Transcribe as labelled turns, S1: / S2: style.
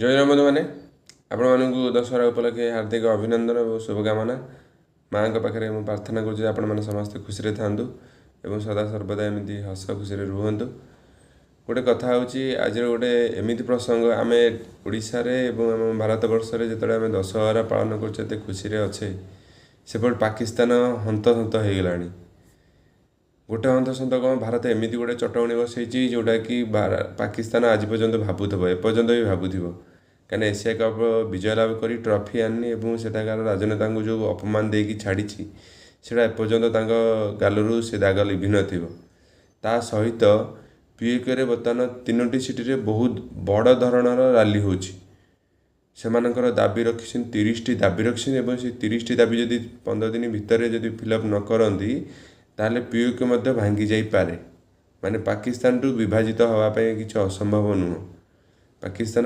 S1: जय राम बंधु मैंने आपण दशहरा उपलक्षे हार्दिक अभिनंदन और शुभकामना। माँ के पाखे मुझे प्रार्थना करुँच आपण मैंने समस्ते खुशी था एवं सदा सर्वदा एमती हस खुशी रुहतु। गोटे कथा हूँ आज गोटे एमती प्रसंग आम ओडार एवं भारत वर्ष जो आम दशहरा पालन करते खुशी अच्छे सेपट पाकिस्तान हंत हंत हो गला। गोटे हंतसंत कौन भारत एमती गोटे चटणी बसई जोटा कि पाकिस्तान आज पर्यंत भावुव एपर्यंत भी भावुव कहीं एशिया कप विजय लाभ कर ट्रॉफी आनी और सेठाकार राजनेता जो अपमान देकी छाड़ी से एपर्यंत गालू से दाग लिभि ता सहित पीएके बर्तमान 3टी सिटी बहुत बड़ धरणर रैली हो दाबी रखी 30टी दाबी रखी और से 30टी दाबी जदि 15 दिन भितर जदि फिलअप न करती ताहले पीओके मध्य भांगी जाई पारे। माने पाकिस्तान टू विभाजित होगापाई किसी असंभव नुह। पाकिस्तान